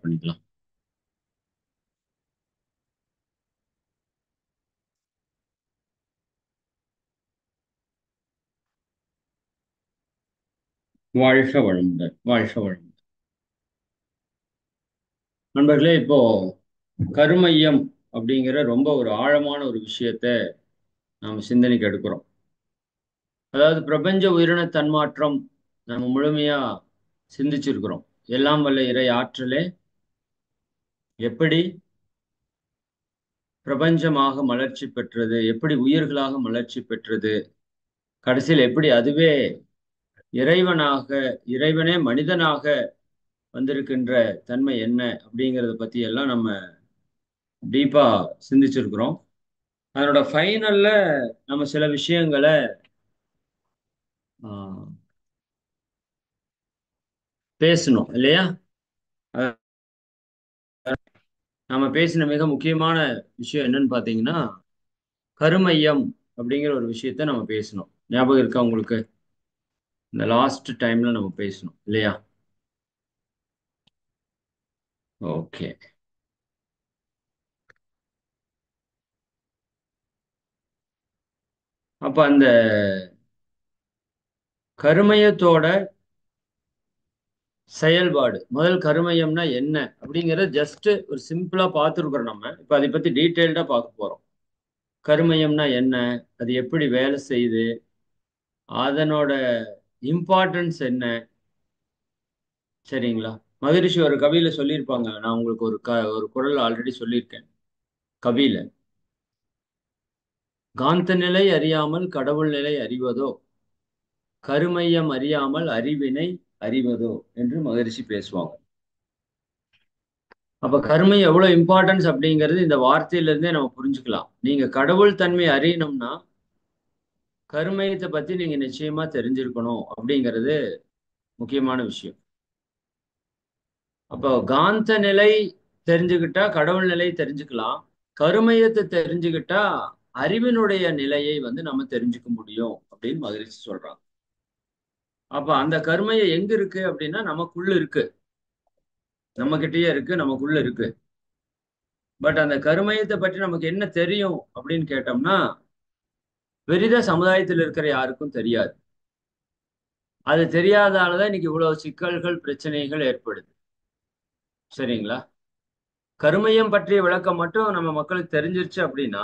பண்ணிக்கலாம். வாழ்க வளமுடன், வாழ்க வளமுடன். நண்பர்களே, இப்போ கருமையம் அப்படிங்கிற ரொம்ப ஒரு ஆழமான ஒரு விஷயத்த நாம சிந்தனைக்கு எடுக்கிறோம். அதாவது பிரபஞ்ச உயிரின தன்மாற்றம் நம்ம முழுமையா சிந்திச்சிருக்கிறோம். எல்லாம் வல்ல இறை ஆற்றலே எப்படி பிரபஞ்சமாக மலர்ச்சி பெற்றது, எப்படி உயிர்களாக மலர்ச்சி பெற்றது, கடைசியில் எப்படி அதுவே இறைவனாக, இறைவனே மனிதனாக வந்திருக்கின்ற தன்மை என்ன அப்படிங்கிறத பத்தி எல்லாம் நம்ம டீப்பா சிந்திச்சிருக்கிறோம். அதனோட ஃபைனல்ல நம்ம சில விஷயங்களை பேசணும் இல்லையா? அஹ் நம்ம பேசின மிக முக்கியமான விஷயம் என்னன்னு பார்த்தீங்கன்னா, கருமையம் அப்படிங்கிற ஒரு விஷயத்த நம்ம பேசணும். ஞாபகம் இருக்கா உங்களுக்கு? இந்த லாஸ்ட் டைம்ல நம்ம பேசணும் இல்லையா? ஓகே. அப்ப அந்த கருமையத்தோட செயல்பாடு, முதல் கருமையம்னா என்ன அப்படிங்கிறத ஜஸ்ட் ஒரு சிம்பிளா பார்த்துருக்குறோம். நம்ம இப்ப அதை பத்தி டீட்டெயில்டா பார்க்க போறோம். கருமையம்னா என்ன, அது எப்படி வேலை செய்யுது, அதனோட இம்பார்ட்டன்ஸ் என்ன, சரிங்களா? மகரிஷி ஒரு கவியில சொல்லியிருப்பாங்க. நான் உங்களுக்கு ஒரு குறள் ஆல்ரெடி சொல்லியிருக்கேன். கவியில, காந்த நிலை அறியாமல் கடவுள் நிலை அறிவதோ, கருமையம் அறியாமல் அறிவினை அறிவதோ என்று மகரிஷி பேசுவாங்க. அப்ப கருமை எவ்வளவு இம்பார்ட்டன்ஸ் அப்படிங்கிறது இந்த வார்த்தையில இருந்தே நம்ம புரிஞ்சுக்கலாம். நீங்க கடவுள் தன்மை அறியணும்னா கருமையத்தை பத்தி நீங்க நிச்சயமா தெரிஞ்சிருக்கணும் அப்படிங்கிறது முக்கியமான விஷயம். அப்போ காந்த நிலை தெரிஞ்சுக்கிட்டா கடவுள் நிலை தெரிஞ்சுக்கலாம். கருமையத்தை தெரிஞ்சுக்கிட்டா அறிவினுடைய நிலையை நம்ம தெரிஞ்சுக்க முடியும் அப்படின்னு மகிழ்ச்சி சொல்றாங்க. அப்ப அந்த கருமையை எங்க இருக்கு அப்படின்னா நமக்குள்ள இருக்கு, நம்ம கிட்டயே இருக்கு, நமக்குள்ள இருக்கு. பட் அந்த கருமையத்தை பற்றி நமக்கு என்ன தெரியும் அப்படின்னு கேட்டோம்னா பெரித சமுதாயத்தில் இருக்கிற யாருக்கும் தெரியாது. அது தெரியாதனாலதான் இன்னைக்கு இவ்வளவு சிக்கல்கள் பிரச்சனைகள் ஏற்படுது. சரிங்களா? கருமையம் பற்றிய விளக்கம் மட்டும் நம்ம மக்களுக்கு தெரிஞ்சிருச்சு அப்படின்னா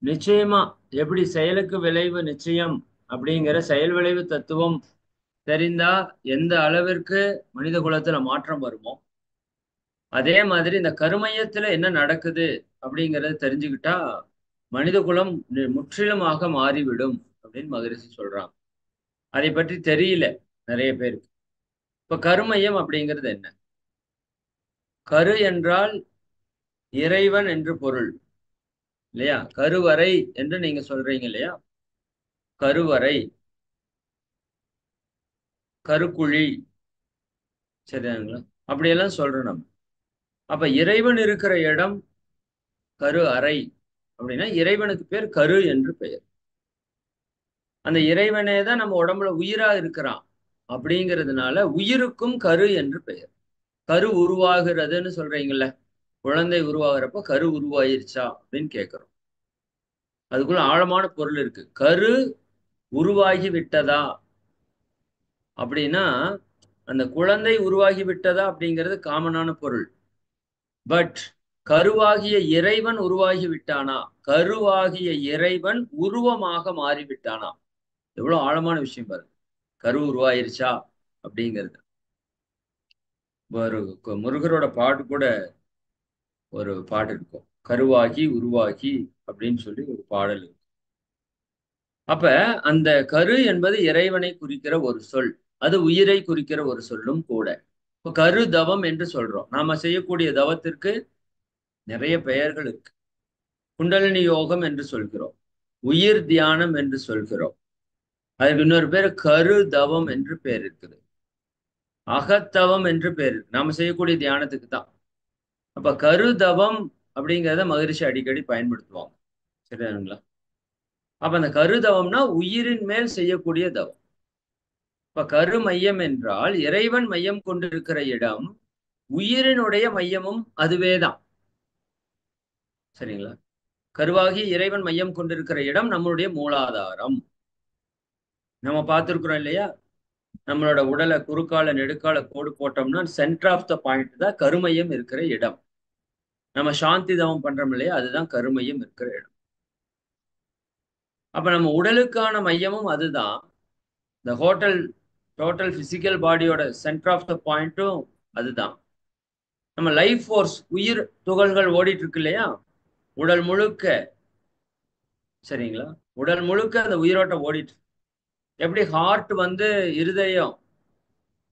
நிச்சயமா எப்படி செயலுக்கு விளைவு நிச்சயம் அப்படிங்கிற செயல் விளைவு தத்துவம் தெரிந்தா எந்த அளவிற்கு மனித குலத்துல மாற்றம் வருமோ அதே மாதிரி இந்த கருமையத்துல என்ன நடக்குது அப்படிங்கறத தெரிஞ்சுக்கிட்டா மனித குலம் முற்றிலுமாக மாறிவிடும் அப்படின்னு மகரிஷி சொல்றாங்க. அதை பற்றி தெரியல நிறைய பேருக்கு. இப்ப கருமையம் அப்படிங்கிறது என்ன? கரு என்றால் இறைவன் என்று பொருள் இல்லையா? கருவறை என்று நீங்க சொல்றீங்க இல்லையா? கருவறை, கருக்குழி, சரிங்களா? அப்படியெல்லாம் சொல்றோம் நம்ம. அப்ப இறைவன் இருக்கிற இடம் கரு அறை அப்படின்னா இறைவனுக்கு பேர் கரு என்று பெயர். அந்த இறைவனே தான் நம்ம உடம்புல உயிரா இருக்கிறான் அப்படிங்கிறதுனால உயிருக்கும் கரு என்று பெயர். கரு உருவாகிறதுன்னு சொல்றீங்கல்ல, குழந்தை உருவாகிறப்ப கரு உருவாயிருச்சா அப்படின்னு கேட்கிறோம். அதுக்குள்ள ஆழமான பொருள் இருக்கு. கரு உருவாகி விட்டதா அப்படின்னா அந்த குழந்தை உருவாகி விட்டதா அப்படிங்கிறது காமனான பொருள். பட் கருவாகிய இறைவன் உருவாகி விட்டானா, கருவாகிய இறைவன் உருவமாக மாறிவிட்டானா, எவ்வளவு ஆழமான விஷயம் பாருங்க. கரு உருவாயிருச்சா அப்படிங்கிறது. ஒரு முருகரோட பாட்டு கூட ஒரு பாட்டு இருக்கும், கருவாகி உருவாகி அப்படின்னு சொல்லி ஒரு பாடல் இருக்கு. அப்ப அந்த கரு என்பது இறைவனை குறிக்கிற ஒரு சொல், அது உயிரை குறிக்கிற ஒரு சொல்லும் கூட. இப்ப கரு தவம் என்று சொல்றோம். நாம செய்யக்கூடிய தவத்திற்கு நிறைய பெயர்கள் இருக்கு. குண்டலினி யோகம் என்று சொல்கிறோம், உயிர் தியானம் என்று சொல்கிறோம். அதுக்கு இன்னொரு பேர் கரு தவம் என்று பேர் இருக்குது, அகத்தவம் என்று பேர் இருக்கு. நாம செய்யக்கூடிய தியானத்துக்கு தான். அப்ப கரு தவம் அப்படிங்கிறத மகரிஷி அடிக்கடி பயன்படுத்துவாங்க. சரிங்களா? அப்ப அந்த கரு தவம்னா உயிரின் மேல் செய்யக்கூடிய தவம். இப்ப கரு மையம் என்றால் இறைவன் மையம் கொண்டிருக்கிற இடம். உயிரினுடைய மையமும் அதுவேதான். சரிங்களா? கருவாகி இறைவன் மையம் கொண்டிருக்கிற இடம் நம்மளுடைய மூலாதாரம். நம்ம பார்த்திருக்கிறோம் இல்லையா? நம்மளோட உடலை குறுக்கால நெடுக்கால கோடு போட்டோம்னா சென்டர் ஆஃப் த பாயிண்ட் தான் கருமையம் இருக்கிற இடம். நம்ம சாந்தி தவம் பண்றோம் இல்லையா? அதுதான் கருமையம் இருக்கிற இடம். அப்ப நம்ம உடலுக்கான மையமும் அதுதான். இந்த டோட்டல் பிசிக்கல் பாடியோட சென்டர் ஆஃப் த பாயிண்ட்டும் அதுதான். நம்ம லைஃப் ஃபோர்ஸ் உயிர் துகள்கள் ஓடிட்டு இருக்கு இல்லையா? உடல் முழுக்க. சரிங்களா? உடல் முழுக்க அந்த உயிரோட்டம் ஓடிட்டு இருக்கு. எப்படி ஹார்ட் வந்து இருதயம்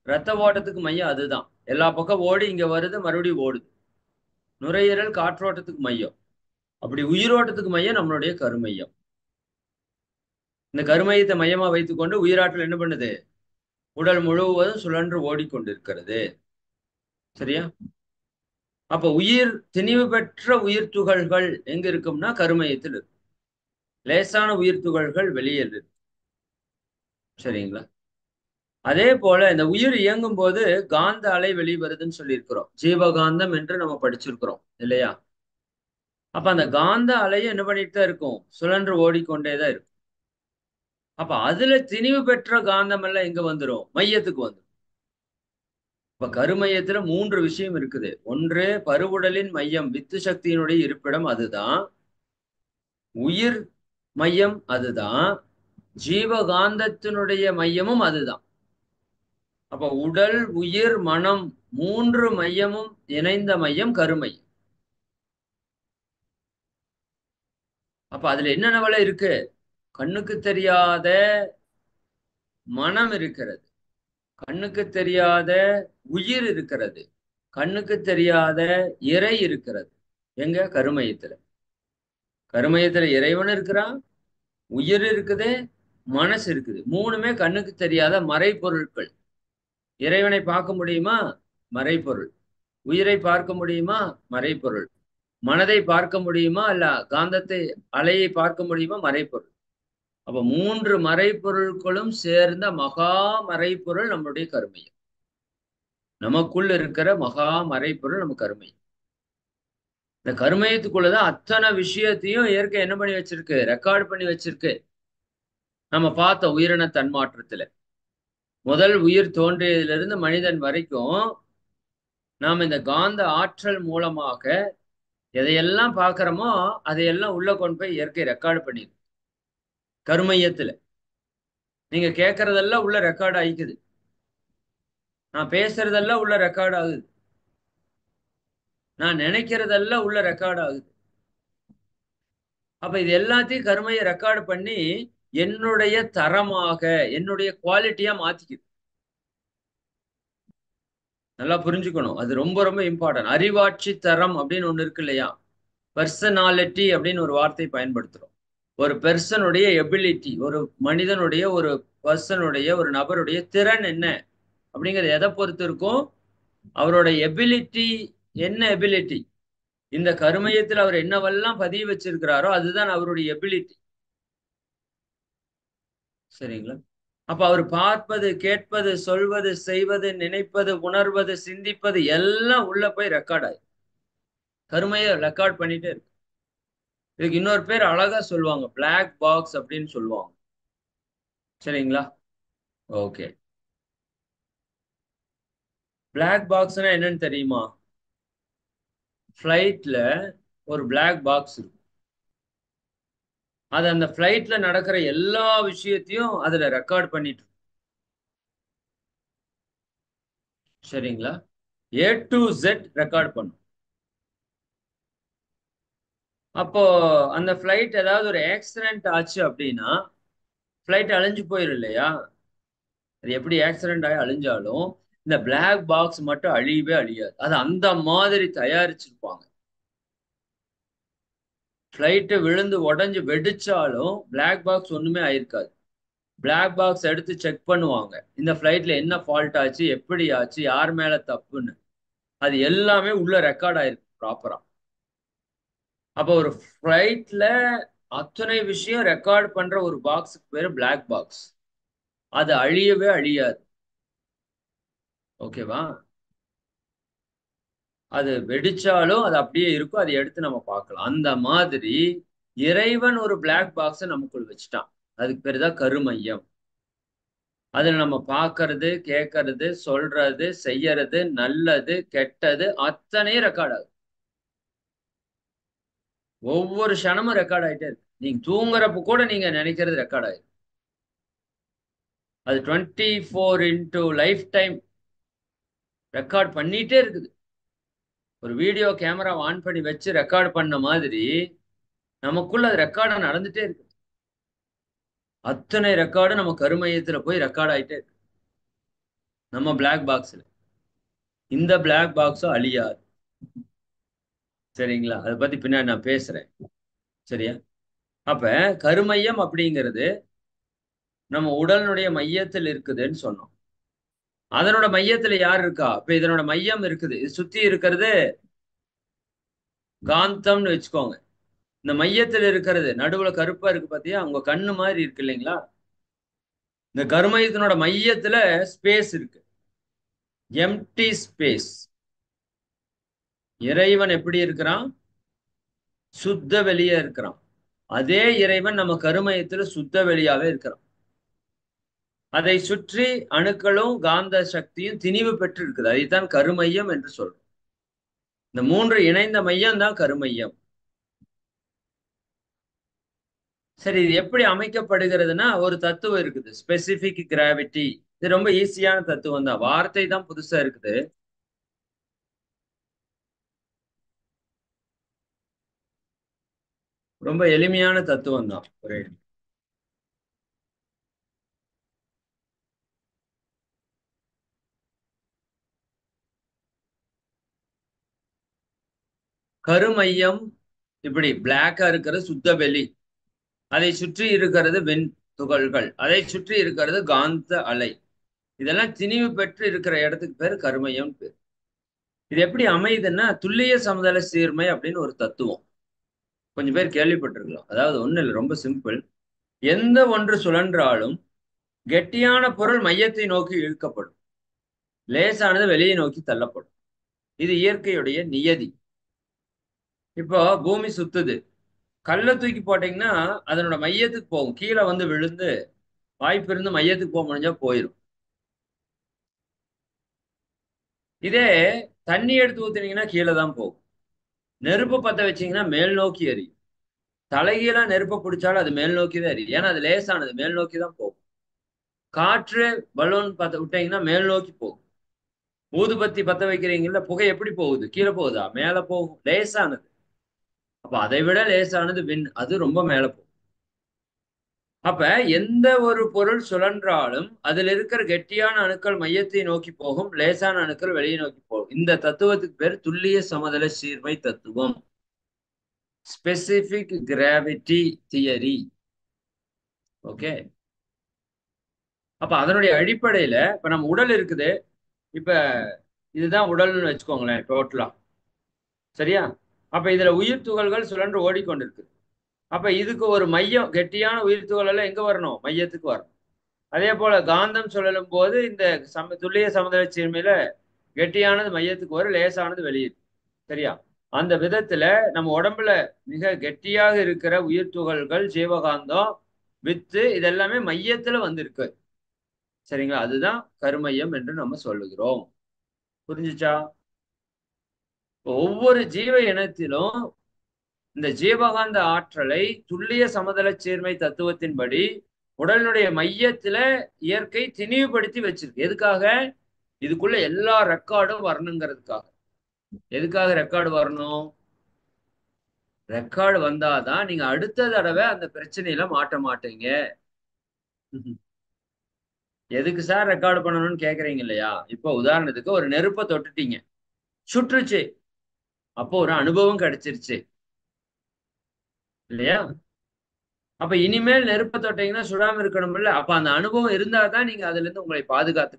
ரத்த ஓட்டத்துக்கு மையம் அதுதான். எல்லா பக்கம் ஓடி இங்க வருது, மறுபடியும் ஓடுது. நுரையீரல் காற்றோட்டத்துக்கு மையம். அப்படி உயிரோட்டத்துக்கு மையம் நம்மளுடைய கருமையம். இந்த கருமையத்தை மையமா வைத்துக்கொண்டு உயிராற்றல் என்ன பண்ணுது? உடல் முழுவதும் சுழன்று ஓடிக்கொண்டிருக்கிறது. சரியா? அப்ப உயிர் திணிவு பெற்ற உயிர் துகள்கள் எங்க இருக்கும்னா கருமையத்தில் இருக்கு. லேசான உயிர் துகள்கள் வெளியேறு. சரிங்களா? அதே போல இந்த உயிர் இயங்கும் போது காந்த அலை வெளிவருதுன்னு சொல்லியிருக்கிறோம். ஜீவகாந்தம் என்று நம்ம படிச்சிருக்கிறோம் இல்லையா? அப்ப அந்த காந்த அலையை என்ன பண்ணிட்டு தான் இருக்கும்? சுழன்று ஓடிக்கொண்டேதான் இருக்கும். அப்ப அதுல திணிவு பெற்ற காந்தம் எல்லாம் எங்க வந்துடும்? மையத்துக்கு வந்துடும். இப்ப கருமையத்துல 3 விஷயம் இருக்குது. ஒன்று பருவுடலின் மையம், வித்து சக்தியினுடைய இருப்பிடம் அதுதான். உயிர் மையம் அதுதான். ஜீவகாந்தத்தினுடைய மையமும் அதுதான். அப்ப உடல், உயிர், மனம் 3 மையமும் இணைந்த மையம் கருமையம். அப்ப அதுல என்னென்ன இருக்கு? கண்ணுக்கு தெரியாத மனம் இருக்கிறது. கண்ணுக்கு தெரியாத உயிர் இருக்கிறது. கண்ணுக்கு தெரியாத இறை இருக்கிறது. எங்க? கருமையத்துல. கருமையத்துல இறைவன் இருக்கிறான், உயிர் இருக்குது, மனசு இருக்குது. 3மே கண்ணுக்கு தெரியாத மறைபொருட்கள். இறைவனை பார்க்க முடியுமா? மறைபொருள். உயிரை பார்க்க முடியுமா? மறைபொருள். மனதை பார்க்க முடியுமா? இல்ல காந்தத்தை அலையை பார்க்க முடியுமா? மறைபொருள். அப்ப 3 மறைபொருட்களும் சேர்ந்த மகா மறைபொருள் நம்முடைய கருமையம். நமக்குள்ள இருக்கிற மகா மறைபொருள் நம்ம கருமையம். இந்த கருமையத்துக்குள்ளதான் அத்தனை விஷயத்தையும் இயற்கை என்ன பண்ணி வச்சிருக்கு? ரெக்கார்டு பண்ணி வச்சிருக்கு. நம்ம பார்த்த உயிரின தன்மாற்றத்துல முதல் உயிர் தோன்றியதிலிருந்து மனிதன் வரைக்கும் நாம் இந்த காந்த ஆற்றல் மூலமாக எதையெல்லாம் பார்க்கிறோமோ அதையெல்லாம் உள்ள கொண்டு போய் இயற்கை ரெக்கார்டு பண்ணிருக்கு. கருமையத்துல நீங்க கேட்கறதெல்லாம் உள்ள ரெக்கார்டு ஆயிக்குது. நான் பேசுறதெல்லாம் உள்ள ரெக்கார்டு ஆகுது. நான் நினைக்கிறதெல்லாம் உள்ள ரெக்கார்டு ஆகுது. அப்ப இது எல்லாத்தையும் கருமையை ரெக்கார்டு பண்ணி என்னுடைய தரமாக, என்னுடைய குவாலிட்டியா மாத்திக்குது. நல்லா புரிஞ்சுக்கணும். அது ரொம்ப ரொம்ப இம்பார்ட்டன்ட். அறிவாட்சி தரம் அப்படின்னு ஒண்ணு இருக்கு இல்லையா? பர்சனாலிட்டி அப்படின்னு ஒரு வார்த்தை பயன்படுத்துறோம். ஒரு பெர்சனுடைய எபிலிட்டி, ஒரு மனிதனுடைய ஒரு பர்சனுடைய ஒரு நபருடைய திறன் என்ன அப்படிங்கிறது எதை பொறுத்து இருக்கும்? அவரோட எபிலிட்டி. என்ன எபிலிட்டி? இந்த கருமையத்தில் அவர் என்னவெல்லாம் பதிய வச்சிருக்கிறாரோ அதுதான் அவருடைய எபிலிட்டி. சரிங்களா? அப்ப அவர் பார்ப்பது, கேட்பது, சொல்வது, செய்வது, நினைப்பது, உணர்வது, சிந்திப்பது எல்லாம் உள்ள போய் ரெக்கார்ட் ஆகி கருமையை ரெக்கார்ட் பண்ணிட்டே இருக்கு. இதுக்கு இன்னொரு பேர் அழகா சொல்லுவாங்க, பிளாக் பாக்ஸ் அப்படின்னு சொல்லுவாங்க. சரிங்களா? ஓகே. பிளாக் பாக்ஸ்னா என்னன்னு தெரியுமா? ஃபிளைட்ல ஒரு பிளாக் பாக்ஸ் இருக்கும். அது அந்த ஃபிளைட்ல நடக்கிற எல்லா விஷயத்தையும் அதுல ரெக்கார்ட் பண்ணிட்டு இருக்கும். சரிங்களா? A to Z ரெக்கார்ட் பண்ணும். அப்போ அந்த ஃபிளைட் ஏதாவது ஒரு ஆக்சிடென்ட் ஆச்சு அப்படின்னா ஃபிளைட் அழிஞ்சு போயிடும் இல்லையா? அது எப்படி ஆக்சிடென்ட் ஆகி அழிஞ்சாலும் இந்த பிளாக் பாக்ஸ் மட்டும் அழியவே அழியாது. அது அந்த மாதிரி தயாரிச்சிருப்பாங்க. ஃபிளைட்டு விழுந்து உடஞ்சு வெடிச்சாலும் பிளாக் பாக்ஸ் ஒண்ணுமே ஆயிருக்காது. பிளாக் பாக்ஸ் எடுத்து செக் பண்ணுவாங்க. இந்த ஃபிளைட்ல என்ன ஃபால்ட் ஆச்சு, எப்படி ஆச்சு, யார் மேல தப்புன்னு. அது எல்லாமே உள்ள ரெக்கார்ட் ஆயிருக்கு ப்ராப்பரா. அப்போ ஒரு ஃபிளைட்ல அத்தனை விஷயம் ரெக்கார்ட் பண்ற ஒரு பாக்ஸுக்கு பேரு பிளாக் பாக்ஸ். அது அழியவே அழியாது. ஓகேவா? அது வெடிச்சாலும் அது அப்படியே இருக்கும். அதை எடுத்து நம்ம பார்க்கலாம். அந்த மாதிரி இறைவன் ஒரு பிளாக் பாக்ஸ நமக்குள் வச்சுட்டான். அதுக்கு பேரு தான் கருமையம். அதுல நம்ம பார்க்கறது, கேட்கறது, சொல்றது, செய்யறது, நல்லது, கெட்டது அத்தனையும் ரெக்கார்ட் ஆகுது. ஒவ்வொரு க்ஷணமும் ரெக்கார்ட் ஆயிட்டே இருக்கு. நீங்க தூங்குறப்ப கூட நீங்க நினைக்கிறது ரெக்கார்ட் ஆயிருக்கு. அது 24 இன்டூ லைஃப் டைம் ரெக்கார்ட் பண்ணிட்டே இருக்குது. ஒரு வீடியோ கேமரா ஆன் பண்ணி வச்சு ரெக்கார்ட் பண்ண மாதிரி நமக்குள்ள அது ரெக்கார்டா நடந்துட்டே இருக்கு. அத்தனை ரெக்கார்டு நம்ம கருமையத்துல போய் ரெக்கார்ட் ஆயிட்டே இருக்கு. நம்ம பிளாக் பாக்ஸ்ல. இந்த பிளாக் பாக்ஸும் அழியாது. சரிங்களா? அதை பத்தி பின்னாடி நான் பேசுறேன். சரியா? அப்ப கருமையம் அப்படிங்கிறது நம்ம உடலினுடைய மையத்தில் இருக்குதுன்னு சொன்னோம். அதனோட மையத்துல யார் இருக்கா? இப்ப இதனோட மையம் இருக்குது. இது சுத்தி இருக்கிறது காந்தம்னு வச்சுக்கோங்க. இந்த மையத்துல இருக்கிறது நடுவுல கருப்பா இருக்கு பாத்தியா? உங்க கண்ணு மாதிரி இருக்கு இல்லைங்களா? இந்த கருமையத்தினோட மையத்துல ஸ்பேஸ் இருக்கு. Empty space. இறைவன் எப்படி இருக்கிறான்? சுத்த வெளியே இருக்கிறான். அதே இறைவன் நம்ம கருமையத்துல சுத்த வெளியாவே இருக்கிறான். அதை சுற்றி அணுக்களும் காந்த சக்தியும் திணிவு பெற்று இருக்குது. அதைத்தான் கருமையம் என்று சொல்றோம். இந்த மூன்று இணைந்த மையம் தான் கருமையம். சரி, இது எப்படி அமைக்கப்படுகிறதுனா ஒரு தத்துவம் இருக்குது, ஸ்பெசிபிக் கிராவிட்டி. இது ரொம்ப ஈஸியான தத்துவம் தான். வார்த்தை தான் புதுசா இருக்குது. ரொம்ப எளிமையான தத்துவம் தான். ஒரே கருமையம் இப்படி பிளாக்கா இருக்கிறது சுத்த வெளி. அதை சுற்றி இருக்கிறது வெண் துகள்கள். அதை சுற்றி இருக்கிறது காந்த அலை. இதெல்லாம் திணிவு பெற்று இருக்கிற இடத்துக்கு பேர் கருமையம் பேர். இது எப்படி அமையுதுன்னா துல்லிய சமதள சீர்மை அப்படின்னு ஒரு தத்துவம். கொஞ்சம் பேர் கேள்விப்பட்டிருக்கலாம். அதாவது ஒண்ணு இல்லை, ரொம்ப சிம்பிள். எந்த ஒன்று சுழன்றாலும் கெட்டியான பொருள் மையத்தை நோக்கி இழுக்கப்படும், லேசானது வெளியே நோக்கி தள்ளப்படும். இது இயற்கையுடைய நியதி. இப்போ பூமி சுத்துது, கல்லை தூக்கி போட்டீங்கன்னா அதனோட மையத்துக்கு போகும், கீழே வந்து விழுந்து வாய்ப்பு இருந்து மையத்துக்கு போக முடிஞ்சா போயிடும். இதே தண்ணி எடுத்து ஊத்துனீங்கன்னா கீழே தான் போகும். நெருப்பு பத்த வச்சீங்கன்னா மேல் நோக்கி எரியும். தலைகீழா நெருப்பை பிடிச்சாலும் அது மேல் நோக்கி தான் எரியும். ஏன்னா அது லேசானது, மேல் நோக்கி தான் போகும். காற்று பலூன் பத்த விட்டீங்கன்னா மேல் நோக்கி போகும். ஊதுபத்தி பத்த வைக்கிறீங்கல்ல, புகை எப்படி போகுது? கீழே போகுதா? மேல போகும், லேசானது. அப்ப அதை விட லேசானது விண், அது ரொம்ப மேல போகும். அப்ப எந்த ஒரு பொருள் சுழன்றாலும் அதில் இருக்கிற கெட்டியான அணுக்கள் மையத்தை நோக்கி போகும், லேசான அணுக்கள் வெளியே நோக்கி போகும். இந்த தத்துவத்துக்கு பேர் துல்லிய சமதள சீர்மை தத்துவம், ஸ்பெசிபிக் கிராவிட்டி தியரி. ஓகே. அப்ப அதனுடைய அடிப்படையில இப்ப நம்ம உடல் இருக்குது. இப்ப இதுதான் உடல்னு வச்சுக்கோங்களேன் டோட்டலா. சரியா? அப்ப இதுல உயிர் துகள்கள் சுழன்று ஓடிக்கொண்டிருக்கு. அப்ப இதுக்கு ஒரு மையம், கெட்டியான உயிர் துகள் எல்லாம் எங்க வரணும்? மையத்துக்கு வரணும். அதே போல காந்தம் சுழலும் போது இந்த துல்லிய சமதள சீர்மையில கெட்டியானது மையத்துக்கு வரும், லேசானது வெளியே. சரியா? அந்த விதத்துல நம்ம உடம்புல மிக கெட்டியாக இருக்கிற உயிர் துகள்கள், ஜீவகாந்தம், வித்து, இதெல்லாமே மையத்துல வந்திருக்கு. சரிங்களா? அதுதான் கருமையம் என்று நம்ம சொல்லுகிறோம். புரிஞ்சுச்சா? ஒவ்வொரு ஜீவ இனத்திலும் இந்த ஜீவகாந்த ஆற்றலை துல்லிய சமதள சீர்மை தத்துவத்தின்படி உடலினுடைய மையத்துல இயற்கை திணிவுபடுத்தி வச்சிருக்கு. எதுக்காக? இதுக்குள்ள எல்லா ரெக்கார்டும் வரணுங்கிறதுக்காக. எதுக்காக ரெக்கார்டு வரணும்? ரெக்கார்டு வந்தாதான் நீங்க அடுத்த தடவை அந்த பிரச்சனையில மாட்ட மாட்டீங்க. எதுக்கு சார் ரெக்கார்டு பண்ணணும்னு கேக்குறீங்க இல்லையா? இப்போ உதாரணத்துக்கு ஒரு நெருப்பை தொட்டுட்டீங்க, சுற்றுச்சு, அப்போ ஒரு அனுபவம் கிடைச்சிருச்சு இல்லையா? அப்ப இனிமேல் நெருப்ப தொட்டீங்கன்னா சுடாம இருக்கணும்ல. அப்ப அந்த அனுபவம் இருந்தாதான் நீங்க அதுல இருந்து உங்களை பாதுகாத்து.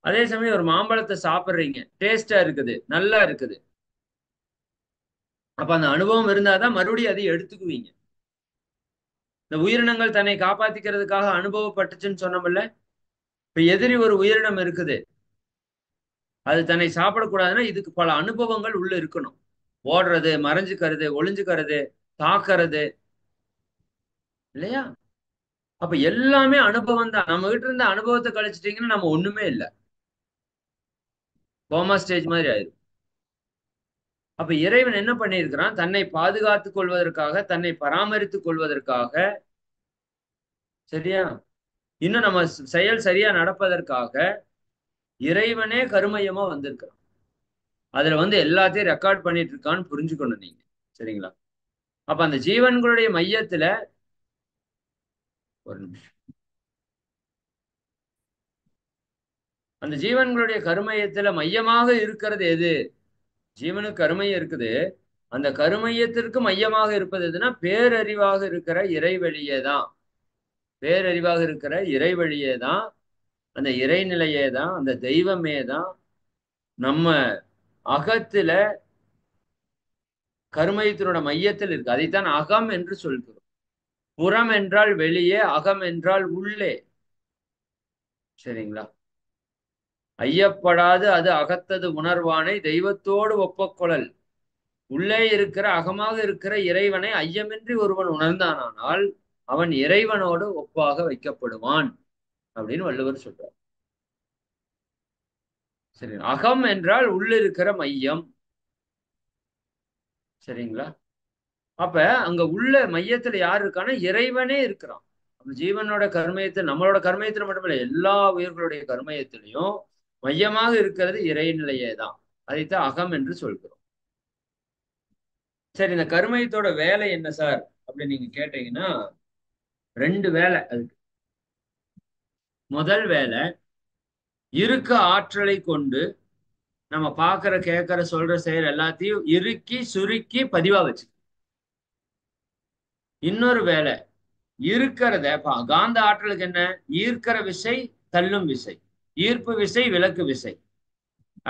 அதே சமயம் ஒரு மாம்பழத்தை சாப்பிடுறீங்க, டேஸ்டா இருக்குது, நல்லா இருக்குது. அப்ப அந்த அனுபவம் இருந்தாதான் மறுபடியும் அதை எடுத்துக்குவீங்க. இந்த உயிரினங்கள் தன்னை காப்பாத்திக்கிறதுக்காக அனுபவப்பட்டுச்சுன்னு சொன்னோம்ல. இப்ப எதிரி ஒரு உயிரினம் இருக்குது, அது தன்னை சாப்பிடக்கூடாதுன்னா இதுக்கு பல அனுபவங்கள் உள்ள இருக்கணும். ஓடுறது, மறைஞ்சுக்கிறது, ஒளிஞ்சுக்கிறது, தாக்குறது, இல்லையா? அப்ப எல்லாமே அனுபவம் தான். நம்ம கிட்ட இருந்த அனுபவத்தை கழிச்சிட்டீங்கன்னா நம்ம ஒண்ணுமே இல்லை. கோமா ஸ்டேஜ் மாதிரி ஆயிரும். அப்ப இறைவன் என்ன பண்ணியிருக்கிறான்? தன்னை பாதுகாத்துக் கொள்வதற்காக, தன்னை பராமரித்துக் கொள்வதற்காக, சரியா, இன்னும் நம்ம செயல் சரியா நடப்பதற்காக இறைவனே கருமையமா வந்திருக்கிறான். அதுல எல்லாத்தையும் ரெக்கார்ட் பண்ணிட்டு இருக்கான்னு புரிஞ்சுக்கணும் நீங்க. சரிங்களா? அப்ப அந்த ஜீவன்களுடைய மையத்துல ஒரு நிமிஷம். அந்த ஜீவன்களுடைய கருமையத்துல மையமாக இருக்கிறது எது? ஜீவனுக்கு கருமையம் இருக்குது. அந்த கருமையத்திற்கு மையமாக இருப்பது எதுனா பேரறிவாக இருக்கிற இறைவழியே தான். பேரறிவாக இருக்கிற இறைவழியே தான். அந்த இறைநிலையே தான். அந்த தெய்வமே தான் நம்ம அகத்துல கருமையத்தினோட மையத்தில் இருக்கு. அதைத்தான் அகம் என்று சொல்கிறோம். புறம் என்றால் வெளியே, அகம் என்றால் உள்ளே. சரிங்களா? ஐயப்படாது அது அகத்தது உணர்வானை தெய்வத்தோடு ஒப்பக்கொள்ளல். உள்ளே இருக்கிற அகமாக இருக்கிற இறைவனை ஐயமின்றி ஒருவன் உணர்ந்தானால் அவன் இறைவனோடு ஒப்பாக வைக்கப்படுவான் அப்படின்னு வள்ளுவர் சொல்றார். சரி, அகம் என்றால் உள்ளிருக்கிற மையம். சரிங்களா? அப்ப அங்க உள்ள மையத்துல யார் இருக்கான்னா இறைவனே இருக்கிறான். ஜீவனோட கர்மயத்தில், நம்மளோட கர்மயத்துல மட்டுமில்ல, எல்லா உயிர்களுடைய கர்மயத்திலையும் மையமாக இருக்கிறது இறைநிலையே தான். அதைத்தான் அகம் என்று சொல்கிறோம். சரி, இந்த கருமையத்தோட வேலை என்ன சார் அப்படின்னு நீங்க கேட்டீங்கன்னா, ரெண்டு வேலை அதுக்கு. முதல் வேலை, இருக்க ஆற்றலை கொண்டு நம்ம பார்க்கிற, கேட்கிற, சொல்ற, செயல் எல்லாத்தையும் இறுக்கி சுருக்கி பதிவா வச்சு. இன்னொரு வேலை, இருக்கிறத காந்த ஆற்றலுக்கு என்ன? ஈர்க்கிற விசை, தள்ளும் விசை. ஈர்ப்பு விசை, விலக்கு விசை.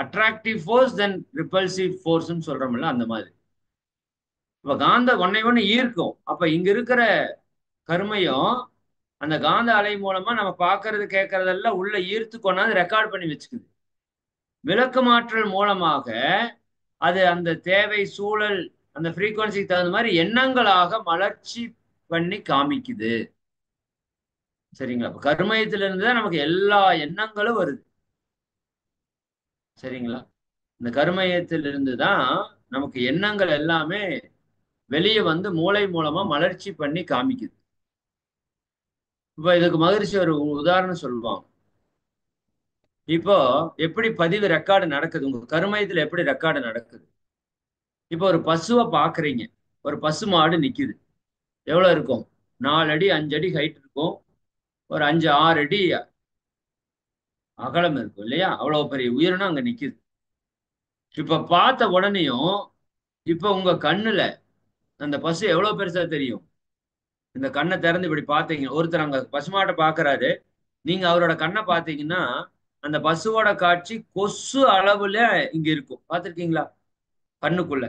அட்ராக்டிவ் ஃபோர்ஸ் தென் ரிப்பல்சிவ் ஃபோர்ஸ்ன்னு சொல்றோம்ல, அந்த மாதிரி. இப்ப காந்த ஒன்னை ஒண்ணு ஈர்க்கும். அப்ப இங்க இருக்கிற கருமையும் அந்த காந்த அலை மூலமா நம்ம பார்க்கறது கேட்கறதெல்லாம் உள்ள ஈர்த்து கொண்டாந்து ரெக்கார்ட் பண்ணி வச்சுக்குது. விளக்கு மாற்றல் மூலமாக அது அந்த தேவை, சூழல், அந்த ஃப்ரீக்குவன்சிக்கு தகுந்த மாதிரி எண்ணங்களாக மலர்ச்சி பண்ணி காமிக்குது. சரிங்களா? அப்ப கருமயத்துல இருந்துதான் நமக்கு எல்லா எண்ணங்களும் வருது. சரிங்களா? இந்த கருமயத்திலிருந்து தான் நமக்கு எண்ணங்கள் எல்லாமே வெளியே மூளை மூலமா மலர்ச்சி பண்ணி காமிக்குது. இப்ப இதுக்கு மகிழ்ச்சி ஒரு உதாரணம் சொல்லுவாங்க. இப்போ எப்படி பதிவு ரெக்கார்டு நடக்குது, உங்க கருமயத்துல எப்படி ரெக்கார்டு நடக்குது? இப்போ ஒரு பசுவை பாக்குறீங்க. ஒரு பசு மாடு நிக்குது. எவ்வளவு இருக்கும்? 4 அடி 5 அடி ஹைட் இருக்கும். ஒரு 5 6 அடி அகலம் இருக்கும், இல்லையா? அவ்வளவு பெரிய உயிரினம் அங்க நிக்குது. இப்ப பார்த்த உடனேயும் இப்ப உங்க கண்ணுல அந்த பசு எவ்வளவு பெருசா தெரியும்? இந்த கண்ணை திறந்து இப்படி பாத்தீங்க, ஒருத்தர் அங்க பசுமாட்டை பாக்குறாரு, நீங்க அவரோட கண்ணை பாத்தீங்கன்னா அந்த பசுவோட காட்சி கொசு அளவுல இங்க இருக்கும். பார்த்திருக்கீங்களா? கண்ணுக்குள்ள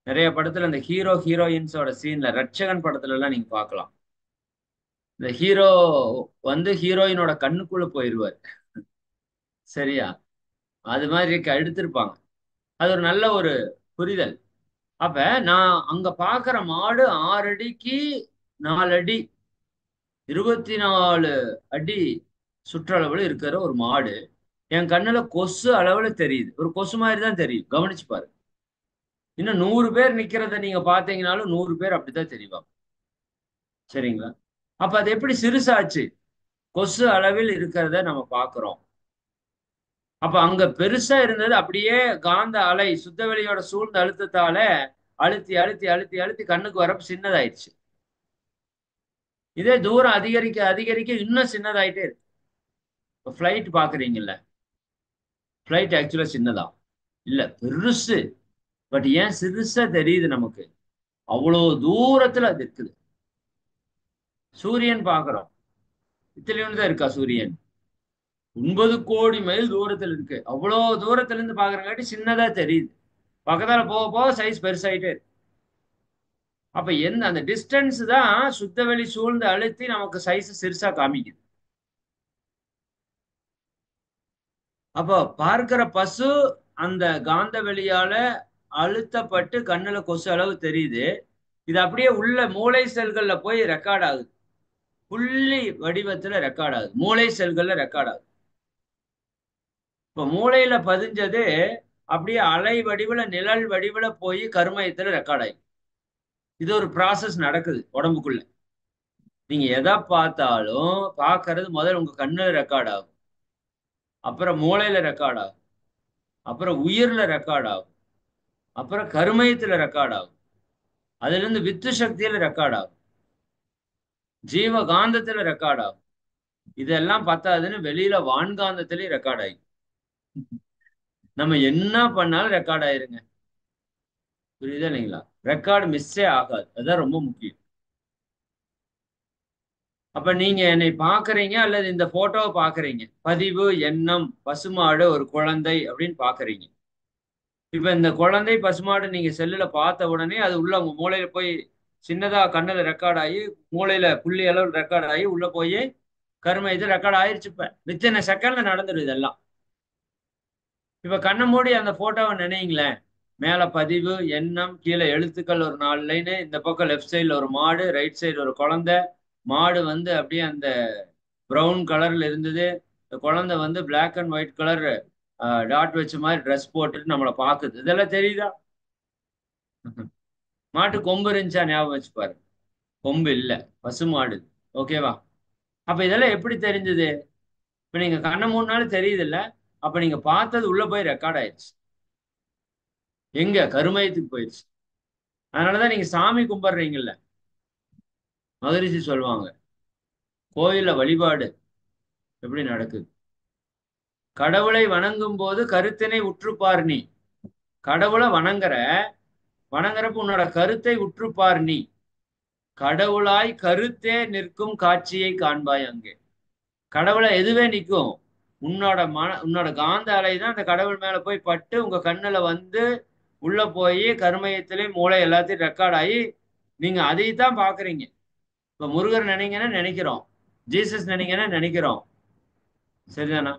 நிறைய படத்துல இந்த ஹீரோ ஹீரோயின்ஸோட சீன்ல, ரட்சகன் படத்துல எல்லாம் நீங்க பார்க்கலாம். இந்த ஹீரோ ஹீரோயினோட கண்ணுக்குள்ள போயிருவார். சரியா? அது மாதிரி எடுத்திருப்பாங்க. அது ஒரு நல்ல ஒரு புரிதல். அப்ப நான் அங்க பாக்குற மாடு 6 அடிக்கு 4 அடி, 24 அடி சுற்றளவுல இருக்கிற ஒரு மாடு என் கண்ணுல கொசு அளவுல தெரியுது. ஒரு கொசு மாதிரி தான் தெரியும். கவனிச்சு பாரு. இன்னும் 100 பேர் நிக்கிறத நீங்க பாத்தீங்கன்னாலும் 100 பேர் அப்படித்தான் தெரிவாங்க. சரிங்களா? அப்ப அது எப்படி சிறுசாச்சு? கொசு அளவில் இருக்கிறத நம்ம பாக்குறோம். அப்ப அங்க பெருசா இருந்தது அப்படியே காந்த அலை சுத்தவெளியோட சூழ்ந்த அழுத்தத்தால அழுத்தி அழுத்தி அழுத்தி அழுத்தி கண்ணுக்கு வரப்ப சின்னதாயிடுச்சு. இதே தூரம் அதிகரிக்க அதிகரிக்க இன்னும் சின்னதாயிட்டே இருக்கு. இப்போ ஃபிளைட் பாக்குறீங்கல்ல, ஃபிளைட் ஆக்சுவலா சின்னதா இல்ல, பெருசு. பட் ஏன் சிறுசா தெரியுது நமக்கு? அவ்வளவு தூரத்துல அது இருக்குது. சூரியன் பாக்குறோம், இத்திலிருந்து தான் இருக்கா சூரியன்? 9 கோடி மைல் தூரத்துல இருக்கு. அவ்வளவு தூரத்துல இருந்து பாக்குறங்காட்டி சின்னதா தெரியுது. பக்கத்தால போக போக சைஸ் பெருசாயிட்டே இருக்கு. அப்ப அந்த டிஸ்டன்ஸ் தான் சுத்தவெளி சூழ்ந்து அழுத்தி நமக்கு சைஸ் சிறுசா காமிக்குது. அப்போ பார்க்கிற பசு அந்த காந்த வெளியால அழுத்தப்பட்டு கண்ணுல கொசு அளவு தெரியுது. இது அப்படியே உள்ள மூளை செல்கள்ல போய் ரெக்கார்ட் ஆகுது. புள்ளி வடிவத்துல ரெக்கார்ட் ஆகுது. மூளை செல்கள்ல ரெக்கார்ட் ஆகுது. இப்ப மூளையில பதிஞ்சது அப்படியே அலை வடிவுல நிழல் வடிவுல போய் கருமையத்துல ரெக்கார்ட் ஆகி இது ஒரு ப்ராசஸ் நடக்குது உடம்புக்குள்ள. நீங்க எதை பார்த்தாலும் பார்க்கறது முதல்ல உங்க கண்ணுல ரெக்கார்ட் ஆகும், அப்புறம் மூளையில ரெக்கார்ட் ஆகும், அப்புறம் உயிர்ல ரெக்கார்ட் ஆகும், அப்புறம் கருமையத்துல ரெக்கார்ட் ஆகும், அதுல இருந்து வித்து சக்தியில ரெக்கார்ட் ஆகும், ஜீவ காந்தத்துல ரெக்கார்ட் ஆகும். இதெல்லாம் பத்தாதுன்னு வெளியில வான்காந்தத்திலயும் ரெக்கார்ட் ஆகி நம்ம என்ன பண்ணாலும் ரெக்கார்ட் ஆயிருங்க. புரியுதா இல்லைங்களா? ரெக்கார்டு மிஸ்ஸே ஆகாது. அதுதான் ரொம்ப முக்கியம். அப்ப நீங்க என்னை பாக்குறீங்க அல்லது இந்த போட்டோவை பாக்குறீங்க, பதிவு எண்ணம் பசுமாடு ஒரு குழந்தை அப்படின்னு பாக்குறீங்க. இப்ப இந்த குழந்தை பசுமாடு நீங்க செல்லுல பார்த்த உடனே அது உள்ள உங்க மூளையில போய் சின்னதா கண்ணுல ரெக்கார்ட் ஆகி மூளையில புள்ளி அளவு ரெக்கார்ட் ஆகி உள்ள போய் கருமை இது ரெக்கார்ட் ஆயிருச்சு. இப்ப வித்தின் செகண்ட்ல நடந்துடும் இதெல்லாம். இப்ப கண்ணை மூடி அந்த போட்டோவை நினைங்களேன். மேல பதிவு எண்ணம், கீழே எழுத்துக்கள் ஒரு 4 லைனு, இந்த பக்கம் லெஃப்ட் சைடுல ஒரு மாடு, ரைட் சைடு ஒரு குழந்தை. மாடு வந்து அப்படியே அந்த ப்ரௌன் கலர்ல இருந்தது. இந்த குழந்தை வந்து black and white colour dot வச்ச மாதிரி ட்ரெஸ் போட்டுட்டு நம்மளை பாக்குது. இதெல்லாம் தெரியுதா? மாட்டு கொம்பு இருந்துச்சா? ஞாபகம் வச்சு பாரு. கொம்பு இல்ல, பசுமாடு. ஓகேவா? அப்ப இதெல்லாம் எப்படி தெரிஞ்சது? இப்ப நீங்க கண்ணை மூணுனாலும் தெரியுது இல்ல? அப்ப நீங்க பார்த்தது உள்ள போய் ரெக்கார்ட் ஆயிடுச்சு. எங்க? கருமையத்துக்கு போயிடுச்சு. அதனாலதான் நீங்க சாமி கும்பிடுறீங்கல்ல, மகரிஷி சொல்லுவாங்க, கோயில்ல வழிபாடு எப்படி நடக்குது. கடவுளை வணங்கும் போது கருத்தினை உற்றுப்பார் நீ. கடவுளை வணங்குறப்ப உன்னோட கருத்தை உற்றுப்பார் நீ. கடவுளாய் கருத்தே நிற்கும் காட்சியை காண்பாய் அங்கே. கடவுளை எதுவே நிற்கும்? உன்னோட காந்த அலை தான் அந்த கடவுள் மேல போய் பட்டு உங்க கண்ணுல வந்து உள்ள போய் கருமையத்திலையும் மூளை எல்லாத்தையும் ரெக்கார்ட் ஆகி நீங்க அதைத்தான் பாக்குறீங்க. இப்ப முருகர் நினைங்கன்னா நினைக்கிறோம், ஜீசஸ் நினைங்கன்னா நினைக்கிறோம், சரிதானா?